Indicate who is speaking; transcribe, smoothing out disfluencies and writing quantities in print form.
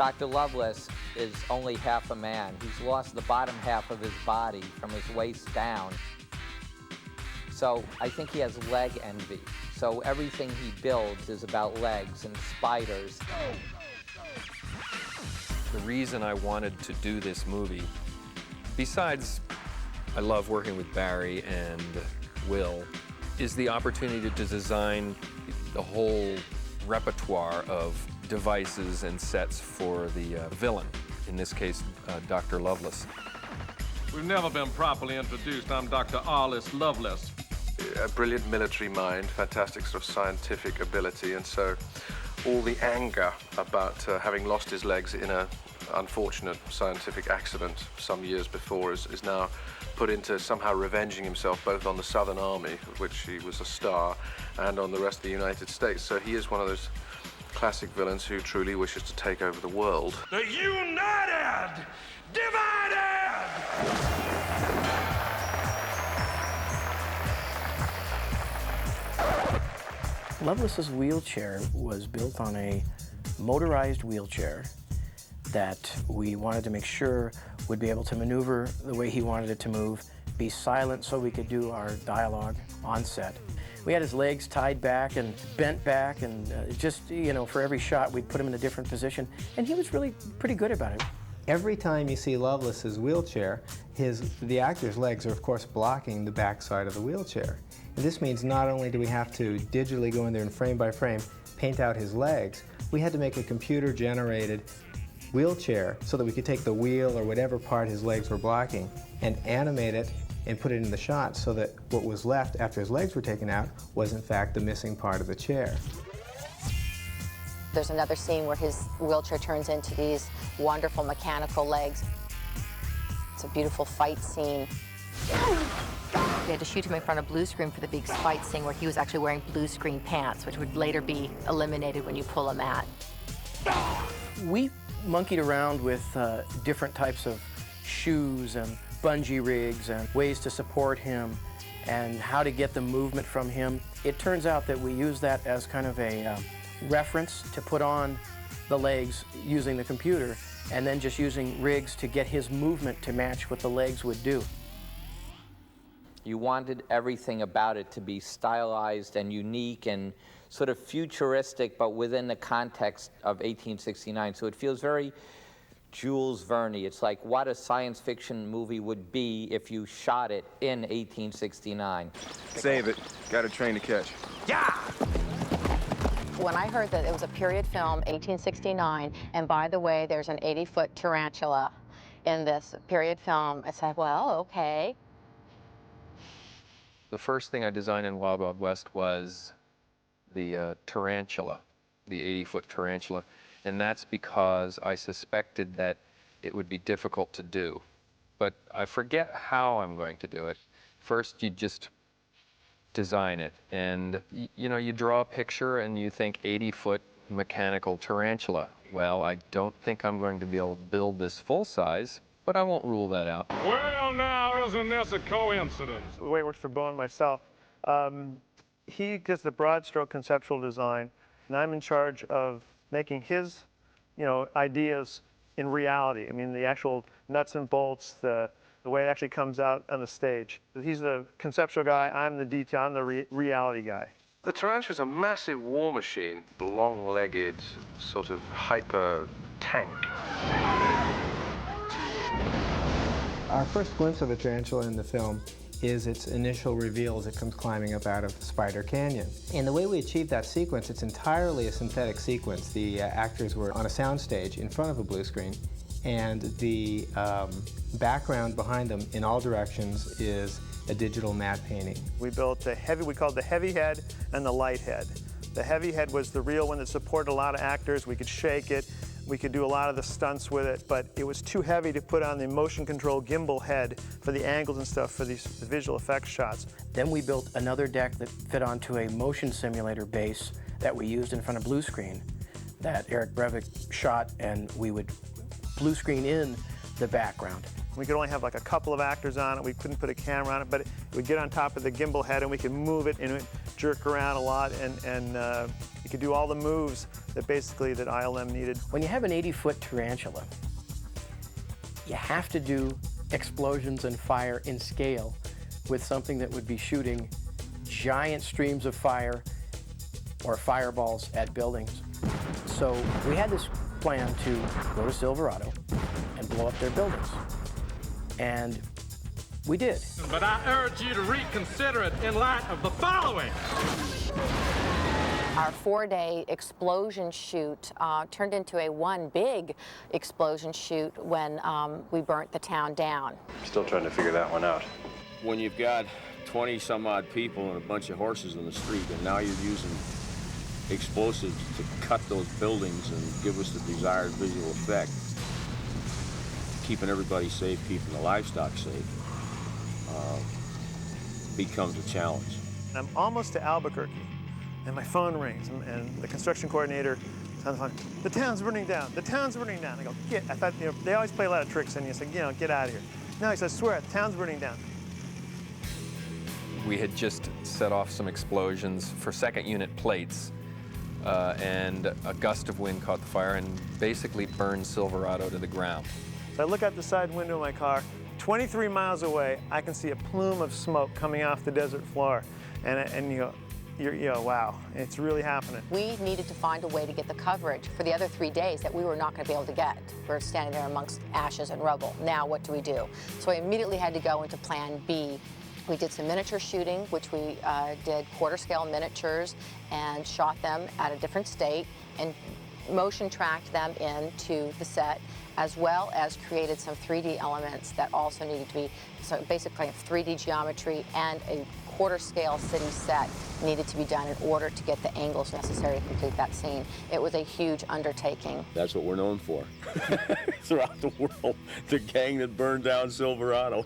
Speaker 1: Dr. Lovelace is only half a man. He's lost the bottom half of his body from his waist down. So I think he has leg envy. So everything he builds is about legs and spiders.
Speaker 2: The reason I wanted to do this movie, besides I love working with Barry and Will, is the opportunity to design the whole repertoire of devices and sets for the villain, in this case, Dr. Lovelace.
Speaker 3: We've never been properly introduced. I'm Dr. Arliss Lovelace.
Speaker 4: A brilliant military mind, fantastic sort of scientific ability, and so all the anger about having lost his legs in an unfortunate scientific accident some years before is now put into somehow revenging himself both on the Southern Army, of which he was a star, and on the rest of the United States. So he is one of those classic villains who truly wishes to take over the world.
Speaker 3: The United Divided!
Speaker 5: Lovelace's wheelchair was built on a motorized wheelchair that we wanted to make sure would be able to maneuver the way he wanted it to move, be silent so we could do our dialogue on set. We had his legs tied back and bent back, and just, you know, for every shot we'd put him in a different position, and he was really pretty good about it.
Speaker 6: Every time you see Lovelace's wheelchair, the actor's legs are of course blocking the back side of the wheelchair. And this means not only do we have to digitally go in there and frame by frame paint out his legs, we had to make a computer-generated wheelchair so that we could take the wheel or whatever part his legs were blocking and animate it and put it in the shot so that what was left after his legs were taken out was in fact the missing part of the chair.
Speaker 7: There's another scene where his wheelchair turns into these wonderful mechanical legs. It's a beautiful fight scene. We had to shoot him in front of blue screen for the big fight scene where he was actually wearing blue screen pants, which would later be eliminated when you pull a mat.
Speaker 5: We monkeyed around with different types of shoes and bungee rigs and ways to support him and how to get the movement from him. It turns out that we use that as kind of a reference to put on the legs using the computer, and then just using rigs to get his movement to match what the legs would do.
Speaker 1: You wanted everything about it to be stylized and unique and sort of futuristic, but within the context of 1869. So it feels very Jules Verne. It's like what a science fiction movie would be if you shot it in 1869.
Speaker 8: Save it. Got a train to catch.
Speaker 3: Yeah!
Speaker 7: When I heard that it was a period film, 1869, and by the way, there's an 80-foot tarantula in this period film, I said, well, okay.
Speaker 2: The first thing I designed in Wild Wild West was the tarantula, the 80-foot tarantula, and that's because I suspected that it would be difficult to do. But I forget how I'm going to do it. First, you just design it, and you know, you draw a picture and you think 80-foot mechanical tarantula. Well, I don't think I'm going to be able to build this full size, but I won't rule that out.
Speaker 3: Well, now, isn't this a coincidence?
Speaker 9: The way it works for Bo and myself, he gets the broad stroke conceptual design, and I'm in charge of making his, you know, ideas in reality. I mean, the actual nuts and bolts, the way it actually comes out on the stage. He's the conceptual guy, I'm the detail, I'm the reality guy.
Speaker 4: The tarantula is a massive war machine, long-legged, sort of hyper tank.
Speaker 6: Our first glimpse of a tarantula in the film is its initial reveal as it comes climbing up out of Spider Canyon. And the way we achieved that sequence, it's entirely a synthetic sequence. The actors were on a soundstage in front of a blue screen, and the background behind them in all directions is a digital matte painting.
Speaker 9: We built we called the heavy head and the light head. The heavy head was the real one that supported a lot of actors. We could shake it, we could do a lot of the stunts with it, but it was too heavy to put on the motion control gimbal head for the angles and stuff for these visual effects shots.
Speaker 5: Then we built another deck that fit onto a motion simulator base that we used in front of blue screen that Eric Brevik shot, and we would blue screen in the background.
Speaker 9: We could only have like a couple of actors on it. We couldn't put a camera on it, but it would get on top of the gimbal head and we could move it and it would jerk around a lot, and you could do all the moves that basically that ILM needed.
Speaker 5: When you have an 80-foot tarantula, you have to do explosions and fire in scale with something that would be shooting giant streams of fire or fireballs at buildings. So we had this plan to go to Silverado and blow up their buildings. And we did.
Speaker 3: But I urge you to reconsider it in light of the following.
Speaker 7: Our 4-day explosion shoot turned into a one big explosion shoot when we burnt the town down.
Speaker 8: Still trying to figure that one out.
Speaker 10: When you've got 20 some odd people and a bunch of horses in the street, and now you're using explosives to cut those buildings and give us the desired visual effect, keeping everybody safe, keeping the livestock safe, becomes a challenge.
Speaker 9: I'm almost to Albuquerque, and my phone rings, and the construction coordinator is on the phone. The town's burning down. The town's burning down. I go, I thought, you know, they always play a lot of tricks, and you say, you know, get out of here. No, he says, I swear, the town's burning down.
Speaker 2: We had just set off some explosions for second unit plates, and a gust of wind caught the fire and basically burned Silverado to the ground.
Speaker 9: So I look out the side window of my car. 23 miles away, I can see a plume of smoke coming off the desert floor, and you go, wow, it's really happening.
Speaker 7: We needed to find a way to get the coverage for the other 3 days that we were not going to be able to get. We're standing there amongst ashes and rubble. Now what do we do? So I immediately had to go into plan B. We did some miniature shooting, which we did quarter-scale miniatures and shot them at a different state and motion tracked them into the set, as well as created some 3D elements that also needed to be, so basically 3D geometry and a quarter-scale city set needed to be done in order to get the angles necessary to complete that scene. It was a huge undertaking.
Speaker 10: That's what we're known for throughout the world, the gang that burned down Silverado.